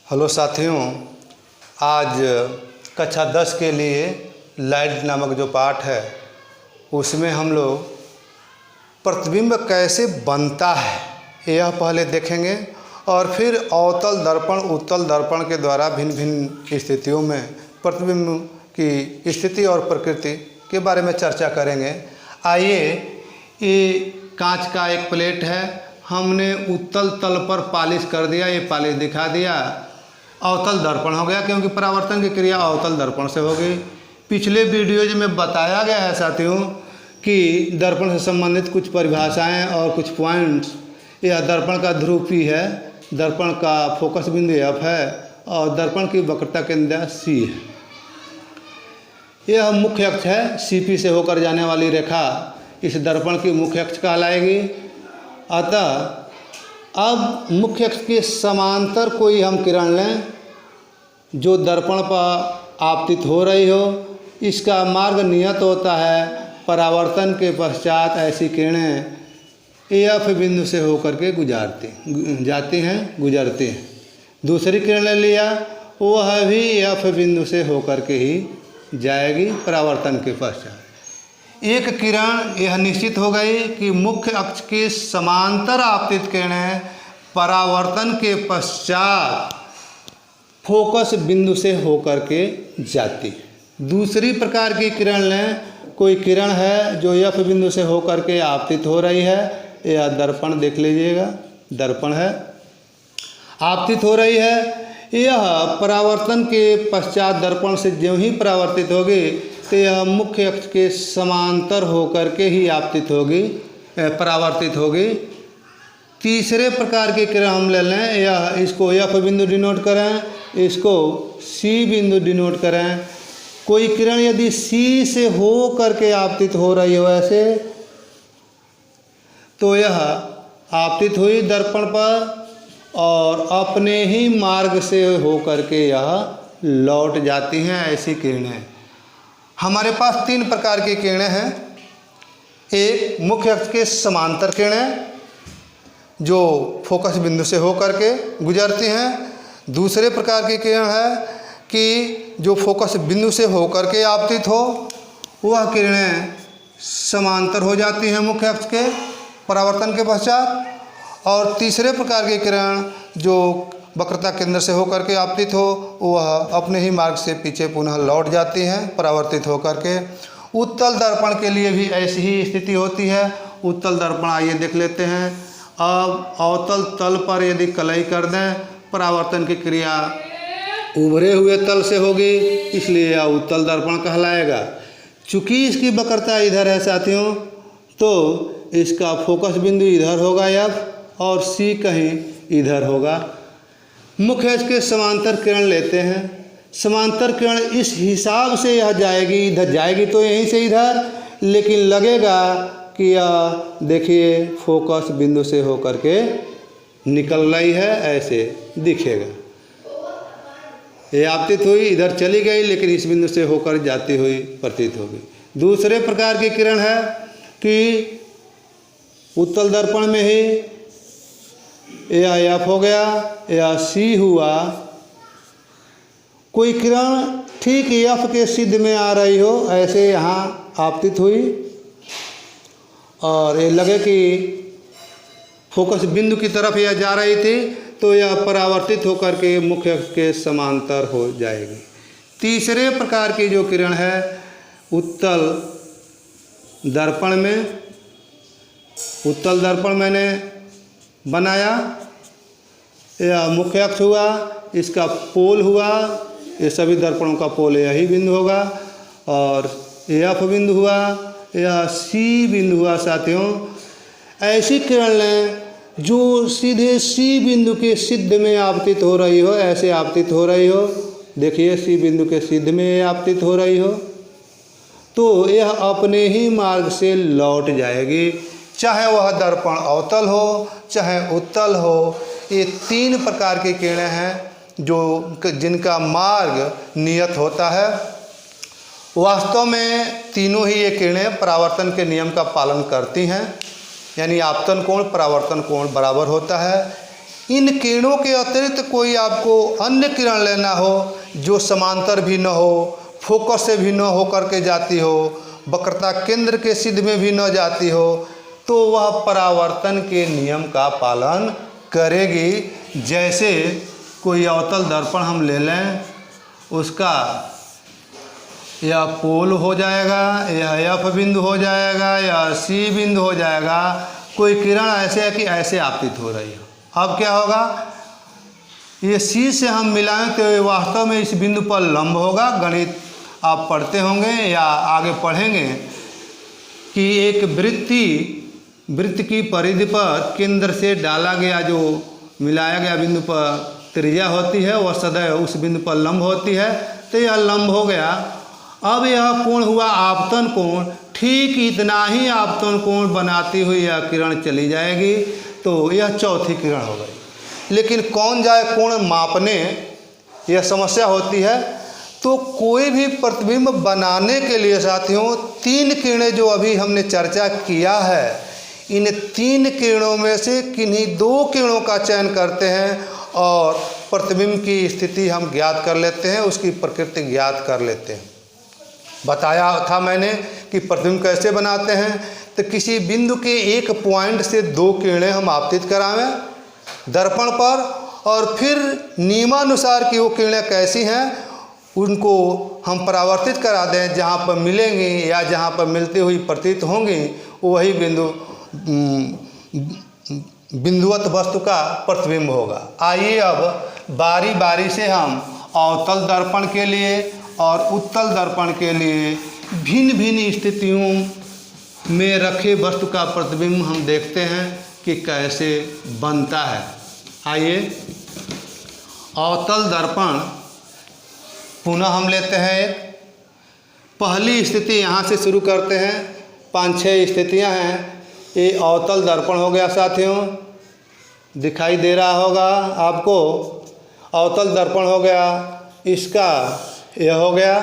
Hello साथियों, आज कक्षा 10 के लिए लाइट नामक जो पाठ है उसमें हम लोग प्रतिबिंब कैसे बनता है यह पहले देखेंगे और फिर अवतल दर्पण उत्तल दर्पण के द्वारा भिन्न भिन्न स्थितियों में प्रतिबिंब की स्थिति और प्रकृति के बारे में चर्चा करेंगे। आइए, ये कांच का एक प्लेट है, हमने उत्तल तल पर पॉलिश कर दिया, ये पॉलिश दिखा दिया, अवतल दर्पण हो गया क्योंकि परावर्तन की क्रिया अवतल दर्पण से हो गई। पिछले वीडियोज में बताया गया है साथियों कि दर्पण से संबंधित कुछ परिभाषाएं और कुछ पॉइंट्स। यह दर्पण का ध्रुव P है, दर्पण का फोकस बिंदु F है और दर्पण की वक्रता केंद्र C है। यह मुख्य अक्ष है, CP से होकर जाने वाली रेखा इस दर्पण की मुख्य अक्ष कहलाएगी। अतः अब मुख्य अक्ष के समांतर कोई हम किरण लें जो दर्पण पर आपतित हो रही हो, इसका मार्ग नियत होता है परावर्तन के पश्चात ऐसी किरणें F बिंदु से होकर के गुजरती हैं। दूसरी किरण ले लिया, वह भी F बिंदु से होकर के ही जाएगी परावर्तन के पश्चात। एक किरण यह निश्चित हो गई कि मुख्य अक्ष के समांतर आपतित किरणें परावर्तन के पश्चात फोकस बिंदु से होकर के जाती है। दूसरी प्रकार की किरण लें, कोई किरण है जो F बिंदु से होकर के आपतित हो रही है, यह दर्पण देख लीजिएगा, दर्पण है, आपतित हो रही है। यह परावर्तन के पश्चात दर्पण से ज्यों ही परावर्तित होगी तो यह मुख्य अक्ष के समांतर होकर के ही आपतित होगी, परावर्तित होगी। तीसरे प्रकार की किरण हम ले लें, यह इसको F बिंदु डिनोट करें, इसको C बिंदु डिनोट करें। कोई किरण यदि C से हो करके आपतित हो रही हो ऐसे, तो यह आपतित हुई दर्पण पर और अपने ही मार्ग से हो करके यह लौट जाती हैं ऐसी किरणें। हमारे पास तीन प्रकार की किरणें हैं। एक मुख्य अक्ष के समांतर किरणें जो फोकस बिंदु से हो करके गुजरती हैं। दूसरे प्रकार की किरण है कि जो फोकस बिंदु से हो करके आपतित हो, वह किरणें समांतर हो जाती हैं मुख्य अक्ष के परावर्तन के पश्चात। और तीसरे प्रकार की किरण जो वक्रता केंद्र से होकर के आपतित हो, वह अपने ही मार्ग से पीछे पुनः लौट जाती हैं परावर्तित होकर के। उत्तल दर्पण के लिए भी ऐसी ही स्थिति होती है। उत्तल दर्पण आइए देख लेते हैं। अब अवतल तल पर यदि कलई कर दें, परावर्तन की क्रिया उभरे हुए तल से होगी, इसलिए यह उत्तल दर्पण कहलाएगा। चूँकि इसकी वक्रता इधर है साथियों, तो इसका फोकस बिंदु इधर होगा F और C कहीं इधर होगा। मुख्य अक्ष के समांतर किरण लेते हैं। समांतर किरण इस हिसाब से यह जाएगी, इधर जाएगी तो यहीं से इधर, लेकिन लगेगा कि यह देखिए फोकस बिंदु से होकर के निकल रही है, ऐसे दिखेगा। ये आपतित हुई, इधर चली गई, लेकिन इस बिंदु से होकर जाती हुई प्रतीत होगी। दूसरे प्रकार की किरण है कि उत्तल दर्पण में ही यह F हो गया, यह C हुआ। कोई किरण ठीक F के सिद्ध में आ रही हो, ऐसे यहाँ आपतित हुई और ये लगे कि फोकस बिंदु की तरफ यह जा रही थी, तो यह परावर्तित होकर के मुख्य अक्ष के समांतर हो जाएगी। तीसरे प्रकार की जो किरण है उत्तल दर्पण में, उत्तल दर्पण मैंने बनाया, यह मुख्य अक्ष हुआ, इसका पोल हुआ, ये सभी दर्पणों का पोल यही बिंदु होगा, और F बिंदु हुआ, यह C बिंदु हुआ। साथियों, ऐसी किरण लें जो सीधे C बिंदु के सिद्ध में आपतित हो रही हो, ऐसे आपतित हो रही हो, देखिए C बिंदु के सिद्ध में आपतित हो रही हो, तो यह अपने ही मार्ग से लौट जाएगी, चाहे वह दर्पण अवतल हो चाहे उत्तल हो। ये तीन प्रकार की किरणें हैं जिनका मार्ग नियत होता है। वास्तव में तीनों ही ये किरणें परावर्तन के नियम का पालन करती हैं, यानी आपतन कोण परावर्तन कोण बराबर होता है। इन किरणों के अतिरिक्त कोई आपको अन्य किरण लेना हो जो समांतर भी न हो, फोकस से भी न हो करके जाती हो, वक्रता केंद्र के सिद्ध में भी न जाती हो, तो वह परावर्तन के नियम का पालन करेगी। जैसे कोई अवतल दर्पण हम ले लें, उसका या पोल हो जाएगा, या एफ बिंदु हो जाएगा, या सी बिंदु हो जाएगा। कोई किरण ऐसे है कि ऐसे आपतित हो रही है, अब क्या होगा, ये सी से हम मिलाएं तो ये वास्तव में इस बिंदु पर लंब होगा। गणित आप पढ़ते होंगे या आगे पढ़ेंगे कि एक वृत्त की परिधि पर केंद्र से डाला गया जो मिलाया गया बिंदु पर त्रिज्या होती है, वह सदैव उस बिंदु पर लंब होती है। तो यह लंब हो गया। अब यह कोण हुआ आपतन कोण, ठीक इतना ही आपतन कोण बनाती हुई यह किरण चली जाएगी, तो यह चौथी किरण हो गई। लेकिन कौन जाए कोण मापने, यह समस्या होती है। तो कोई भी प्रतिबिंब बनाने के लिए साथियों 3 किरणें जो अभी हमने चर्चा किया है, इन 3 किरणों में से किन्हीं 2 किरणों का चयन करते हैं और प्रतिबिंब की स्थिति हम ज्ञात कर लेते हैं, उसकी प्रकृति ज्ञात कर लेते हैं। बताया था मैंने कि प्रतिबिंब कैसे बनाते हैं। तो किसी बिंदु के एक पॉइंट से 2 किरणें हम आपतित करावें दर्पण पर, और फिर नियमानुसार कि वो किरणें कैसी हैं उनको हम परावर्तित करा दें। जहाँ पर मिलेंगी या जहाँ पर मिलती हुई प्रतीत होंगी वही बिंदुवत वस्तु का प्रतिबिंब होगा। आइए अब बारी बारी से हम अवतल दर्पण के लिए और उत्तल दर्पण के लिए भिन्न भिन्न स्थितियों में रखे वस्तु का प्रतिबिंब हम देखते हैं कि कैसे बनता है। आइए अवतल दर्पण पुनः हम लेते हैं। पहली स्थिति यहाँ से शुरू करते हैं, 5-6 स्थितियाँ हैं। ये अवतल दर्पण हो गया साथियों, दिखाई दे रहा होगा आपको। अवतल दर्पण हो गया, इसका यह हो गया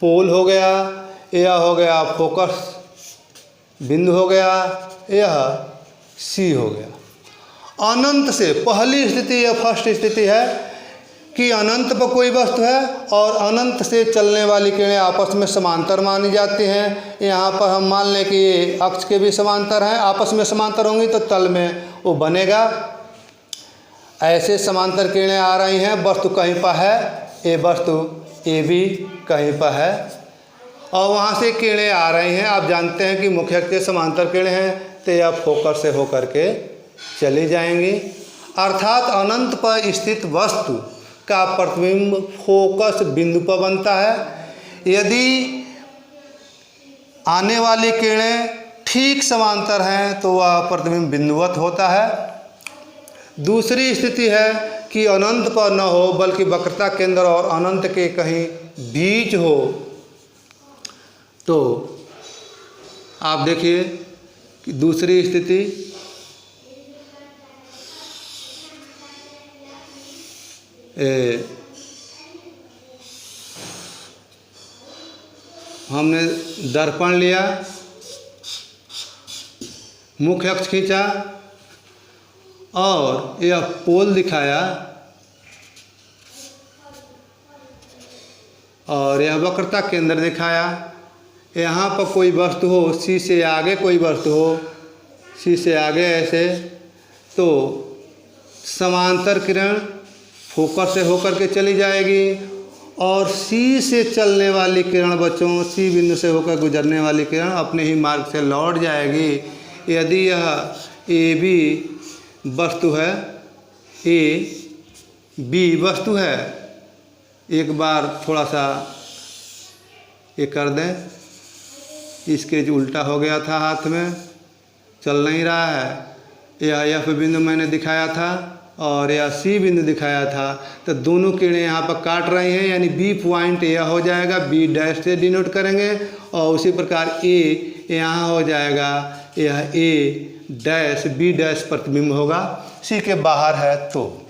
पोल हो गया, यह हो गया फोकस बिंदु हो गया, यह सी हो गया। अनंत से पहली स्थिति या फर्स्ट स्थिति है कि अनंत पर कोई वस्तु है और अनंत से चलने वाली किरणें आपस में समांतर मानी जाती हैं। यहाँ पर हम मान लें कि ये अक्ष के भी समांतर हैं, आपस में समांतर होंगी तो तल में वो बनेगा। ऐसे समांतर किरणें आ रही हैं, वस्तु कहीं पर है, ये वस्तु ए भी कहीं पर है, और वहाँ से किरणें आ रही हैं। आप जानते हैं कि मुख्य अक्ष के समांतर किरणें हैं, तो यह फोकस से होकर के चली जाएंगी। अर्थात अनंत पर स्थित वस्तु का प्रतिबिंब फोकस बिंदु पर बनता है। यदि आने वाली किरणें ठीक समांतर हैं तो वह प्रतिबिंब बिंदुवत होता है। दूसरी स्थिति है कि अनंत पर न हो बल्कि वक्रता केंद्र और अनंत के कहीं बीच हो, तो आप देखिए कि दूसरी स्थिति हमने दर्पण लिया, मुख्य अक्ष खींचा और यह पोल दिखाया और यह वक्रता केंद्र दिखाया। यहाँ पर कोई वस्तु हो, सी से आगे कोई वस्तु हो, सी से आगे ऐसे, तो समांतर किरण फोकस से होकर के चली जाएगी और सी से चलने वाली किरण बच्चों, सी बिंदु से होकर गुजरने वाली किरण अपने ही मार्ग से लौट जाएगी। यदि यह ए बी वस्तु है, ए बी वस्तु है, एक बार थोड़ा सा ये कर दें, इसके जो उल्टा हो गया था, हाथ में चल नहीं रहा है। यह एफ बिंदु मैंने दिखाया था और यह सी बिंदु दिखाया था, तो दोनों किरणें यहाँ पर काट रही हैं, यानी बी पॉइंट यह हो जाएगा, बी डैश से डिनोट करेंगे। और उसी प्रकार ए यहाँ हो जाएगा, यह ए डैश बी डैश प्रतिबिंब होगा, सी के बाहर है। तो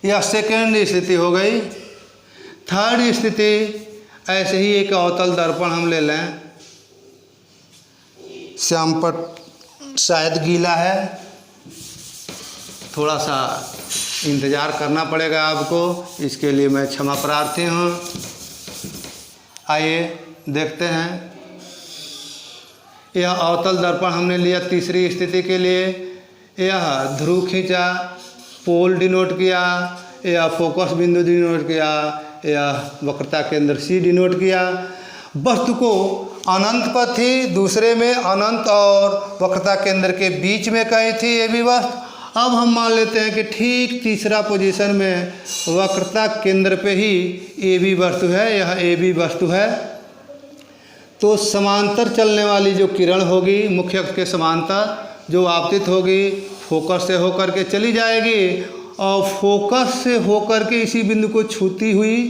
यह सेकेंड स्थिति हो गई। थर्ड स्थिति ऐसे ही एक अवतल दर्पण हम ले लें, श्यामपट्ट शायद गीला है, थोड़ा सा इंतज़ार करना पड़ेगा आपको, इसके लिए मैं क्षमा प्रार्थी हूँ। आइए देखते हैं। यह अवतल दर्पण हमने लिया तीसरी स्थिति के लिए। यह ध्रुव खींचा, पोल डिनोट किया, या फोकस बिंदु डिनोट किया, या वक्रता केंद्र सी डिनोट किया। वस्तु को अनंत पर थी, दूसरे में अनंत और वक्रता केंद्र के बीच में कहीं थी ये भी वस्तु। अब हम मान लेते हैं कि ठीक तीसरा पोजीशन में वक्रता केंद्र पे ही ए बी वस्तु है, यह ए बी वस्तु है। तो समांतर चलने वाली जो किरण होगी मुख्य अक्ष के समांतर, जो आपतित होगी फोकस से होकर के चली जाएगी और फोकस से होकर के इसी बिंदु को छूती हुई,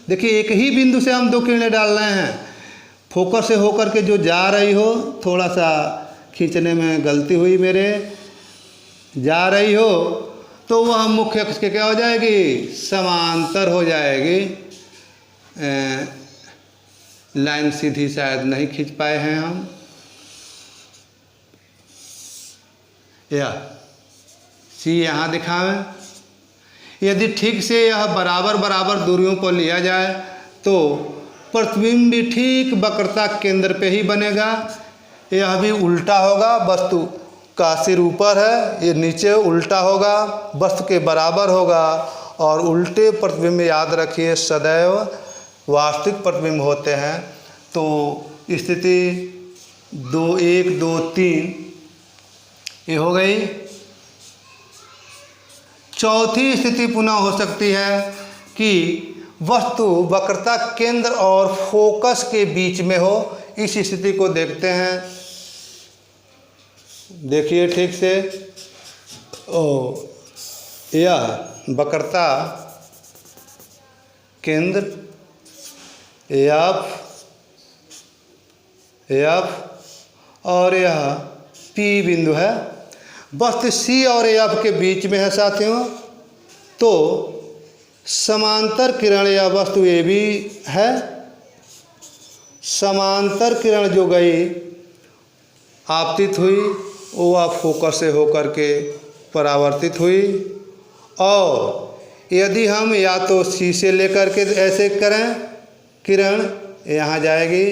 देखिए एक ही बिंदु से हम दो किरणें डाल रहे हैं, फोकस से होकर के जो जा रही हो, थोड़ा सा खींचने में गलती हुई मेरे, जा रही हो तो वह मुख्य अक्ष के क्या हो जाएगी, समांतर हो जाएगी। लाइन सीधी शायद नहीं खींच पाए हैं हम। या सी यहाँ दिखाएं। यदि ठीक से यह बराबर बराबर दूरियों पर लिया जाए तो प्रतिबिंब भी ठीक वक्रता केंद्र पे ही बनेगा। यह भी उल्टा होगा, वस्तु का सिर ऊपर है, ये नीचे उल्टा होगा, वस्तु के बराबर होगा। और उल्टे प्रतिबिंब याद रखिए सदैव वास्तविक प्रतिबिंब होते हैं। तो स्थिति 2 1 2 3 ये हो गई। चौथी स्थिति पुनः हो सकती है कि वस्तु वक्रता केंद्र और फोकस के बीच में हो। इस स्थिति को देखते हैं, देखिए ठीक से। यह वक्रता केंद्र एफ और यह पी बिंदु है, वस्तु सी और एफ के बीच में है साथियों। तो समांतर किरण या वस्तु ए भी है, समांतर किरण जो गई आपतित हुई वह फोकस से होकर के परावर्तित हुई। और यदि हम या तो सी से लेकर के ऐसे करें, किरण यहाँ जाएगी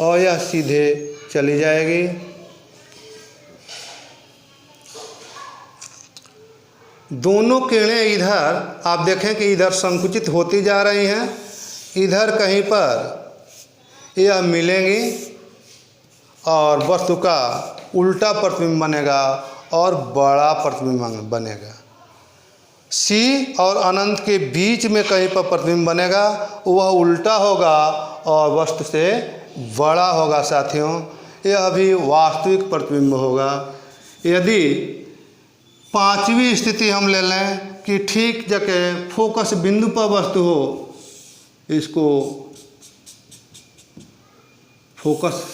और यह सीधे चली जाएगी। दोनों किरणें इधर आप देखें कि इधर संकुचित होती जा रही हैं, इधर कहीं पर यह मिलेंगी और वस्तु का उल्टा प्रतिबिंब बनेगा और बड़ा प्रतिबिंब बनेगा। सी और अनंत के बीच में कहीं पर प्रतिबिंब बनेगा, वह उल्टा होगा और वस्तु से बड़ा होगा साथियों। यह भी वास्तविक प्रतिबिंब होगा। यदि पांचवी स्थिति हम ले लें कि ठीक जगह फोकस बिंदु पर वस्तु हो, इसको फोकस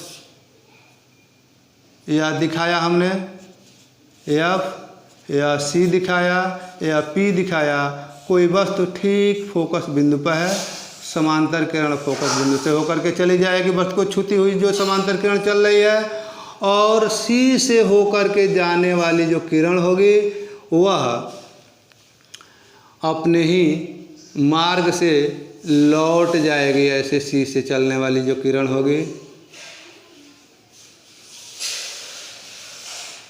या दिखाया हमने, एफ या सी दिखाया या पी दिखाया, कोई वस्तु ठीक फोकस बिंदु पर है, समांतर किरण फोकस बिंदु से होकर के चली जाएगी वस्तु को छूती हुई जो समांतर किरण चल रही है। और सी से होकर के जाने वाली जो किरण होगी वह अपने ही मार्ग से लौट जाएगी। ऐसे सी से चलने वाली जो किरण होगी,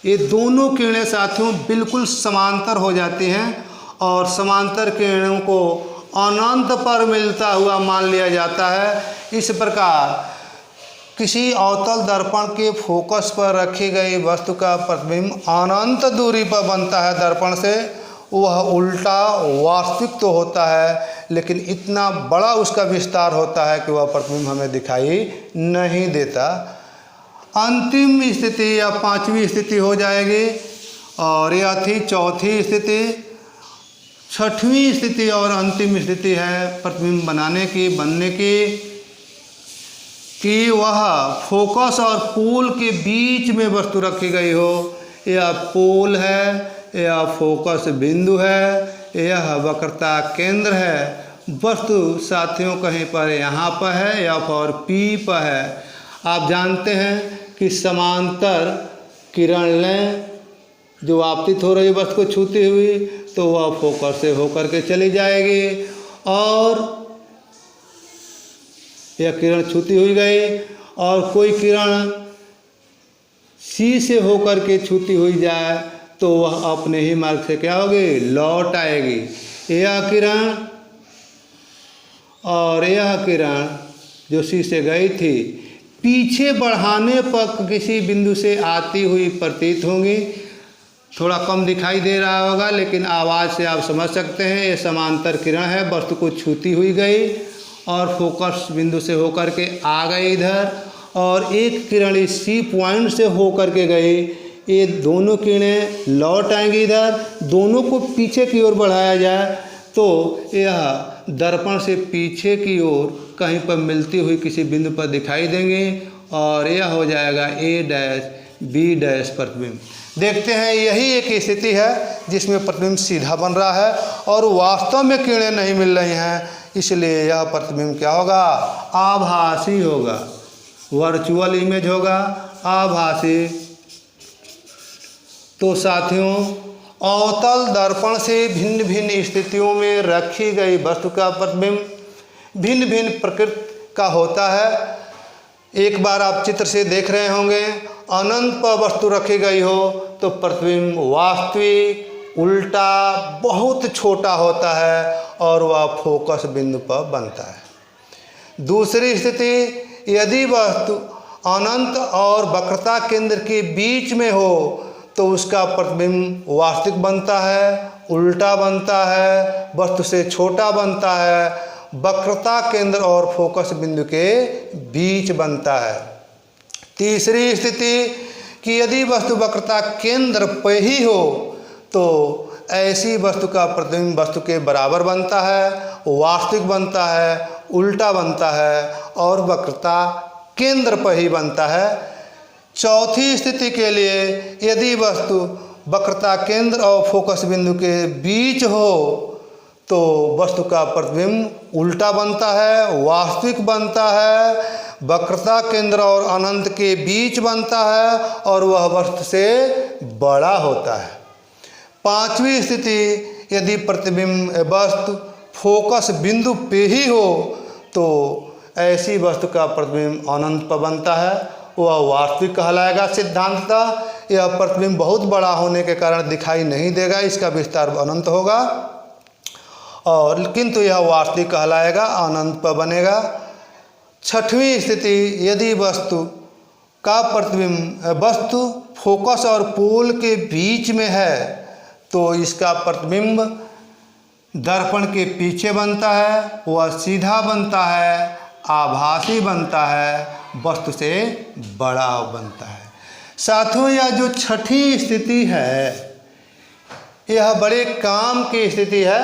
ये दोनों किरणें साथियों बिल्कुल समांतर हो जाती हैं और समांतर किरणों को अनंत पर मिलता हुआ मान लिया जाता है। इस प्रकार किसी अवतल दर्पण के फोकस पर रखी गई वस्तु का प्रतिबिंब अनंत दूरी पर बनता है दर्पण से। वह उल्टा वास्तविक तो होता है, लेकिन इतना बड़ा उसका विस्तार होता है कि वह प्रतिबिंब हमें दिखाई नहीं देता। अंतिम स्थिति या पांचवी स्थिति हो जाएगी और यह थी चौथी स्थिति। छठवीं स्थिति और अंतिम स्थिति है प्रतिबिंब बनाने की, बनने की, कि वह फोकस और पोल के बीच में वस्तु रखी गई हो। यह पोल है, यह फोकस बिंदु है, यह वक्रता केंद्र है। वस्तु साथियों कहीं पर यहाँ पर है या फिर पी पर है। आप जानते हैं कि समांतर किरण लें, जो आपतित हो रही वस्तु को छूती हुई तो वह फोकस से होकर के चली जाएगी। और यह किरण छूती हुई गई और कोई किरण सी से होकर के छूती हुई जाए तो वह अपने ही मार्ग से क्या होगी, लौट आएगी। यह किरण और यह किरण जो सी से गई थी पीछे बढ़ाने पर किसी बिंदु से आती हुई प्रतीत होंगी। थोड़ा कम दिखाई दे रहा होगा लेकिन आवाज़ से आप समझ सकते हैं ये समांतर किरण है, वस्तु को छूती हुई गई और फोकस बिंदु से होकर के आ गई इधर, और एक किरण इस सी पॉइंट से होकर के गई। ये दोनों किरणें लौट आएंगी इधर। दोनों को पीछे की ओर बढ़ाया जाए तो यह दर्पण से पीछे की ओर कहीं पर मिलती हुई किसी बिंदु पर दिखाई देंगे और यह हो जाएगा A' B' प्रतिबिंब। देखते हैं यही एक स्थिति है जिसमें प्रतिबिंब सीधा बन रहा है और वास्तव में किरणें नहीं मिल रही हैं, इसलिए यह प्रतिबिंब क्या होगा, आभासी होगा, वर्चुअल इमेज होगा, आभासी। तो साथियों, अवतल दर्पण से भिन्न भिन्न स्थितियों में रखी गई वस्तु का प्रतिबिंब भिन्न भिन्न प्रकृति का होता है। एक बार आप चित्र से देख रहे होंगे, अनंत पर वस्तु रखी गई हो तो प्रतिबिंब वास्तविक उल्टा बहुत छोटा होता है और वह फोकस बिंदु पर बनता है। दूसरी स्थिति, यदि वस्तु अनंत और वक्रता केंद्र के बीच में हो तो उसका प्रतिबिंब वास्तविक बनता है, उल्टा बनता है, वस्तु से छोटा बनता है, वक्रता केंद्र और फोकस बिंदु के बीच बनता है। तीसरी स्थिति कि यदि वस्तु वक्रता केंद्र पर ही हो तो ऐसी वस्तु का प्रतिबिंब वस्तु के बराबर बनता है, वास्तविक बनता है, उल्टा बनता है और वक्रता केंद्र पर ही बनता है। चौथी स्थिति के लिए यदि वस्तु वक्रता केंद्र और फोकस बिंदु के बीच हो तो वस्तु का प्रतिबिंब उल्टा बनता है, वास्तविक बनता है, वक्रता केंद्र और अनंत के बीच बनता है और वह वस्तु से बड़ा होता है। पांचवी स्थिति, यदि प्रतिबिंब वस्तु फोकस बिंदु पे ही हो तो ऐसी वस्तु का प्रतिबिंब अनंत पर बनता है, वह वास्तविक कहलाएगा। सिद्धांततः यह प्रतिबिंब बहुत बड़ा होने के कारण दिखाई नहीं देगा, इसका विस्तार अनंत होगा, और किंतु यह वास्तविक कहलाएगा, अनंत पर बनेगा। छठवीं स्थिति, यदि वस्तु का प्रतिबिंब वस्तु फोकस और पोल के बीच में है तो इसका प्रतिबिंब दर्पण के पीछे बनता है, वह सीधा बनता है, आभासी बनता है, वस्तु से बड़ा बनता है। साथियों, यह जो छठी स्थिति है यह बड़े काम की स्थिति है।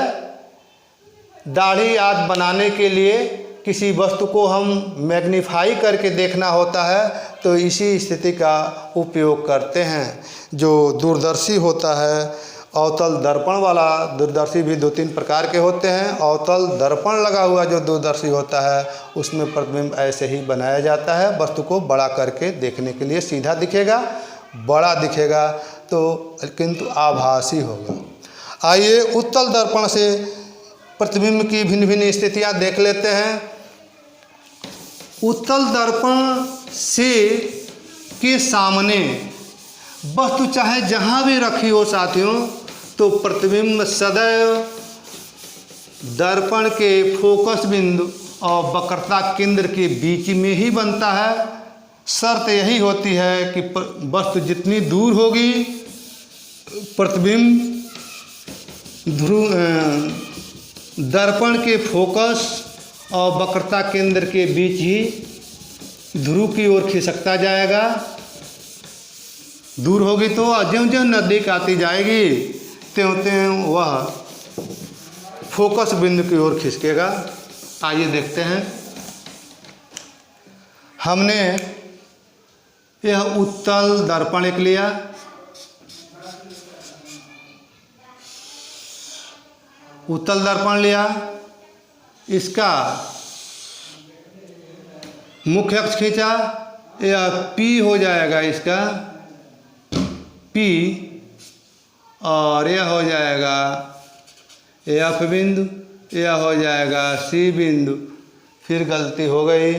दाढ़ी आदि बनाने के लिए किसी वस्तु को हम मैग्नीफाई करके देखना होता है तो इसी स्थिति का उपयोग करते हैं। जो दूरदर्शी होता है, अवतल दर्पण वाला दूरदर्शी भी 2-3 प्रकार के होते हैं। अवतल दर्पण लगा हुआ जो दूरदर्शी होता है उसमें प्रतिबिंब ऐसे ही बनाया जाता है, वस्तु को बड़ा करके देखने के लिए। सीधा दिखेगा, बड़ा दिखेगा तो किंतु आभासी होगा। आइए उत्तल दर्पण से प्रतिबिंब की भिन्न भिन्न स्थितियां देख लेते हैं। उत्तल दर्पण से के सामने वस्तु चाहे जहां भी रखी हो साथियों तो प्रतिबिंब सदैव दर्पण के फोकस बिंदु और वक्रता केंद्र के बीच में ही बनता है। शर्त यही होती है कि वस्तु जितनी दूर होगी प्रतिबिंब दर्पण के फोकस और वक्रता केंद्र के बीच ही ध्रुव की ओर खिसकता जाएगा। दूर होगी तो ज्यों-ज्यों नज़दीक आती जाएगी त्यों-त्यों वह फोकस बिंदु की ओर खिसकेगा। आइए देखते हैं। हमने यह उत्तल दर्पण एक लिया, उत्तल दर्पण लिया, इसका मुख्य अक्ष खींचा, यह P हो जाएगा, इसका P और यह हो जाएगा एफ बिंदु, यह हो जाएगा सी बिंदु। फिर गलती हो गई,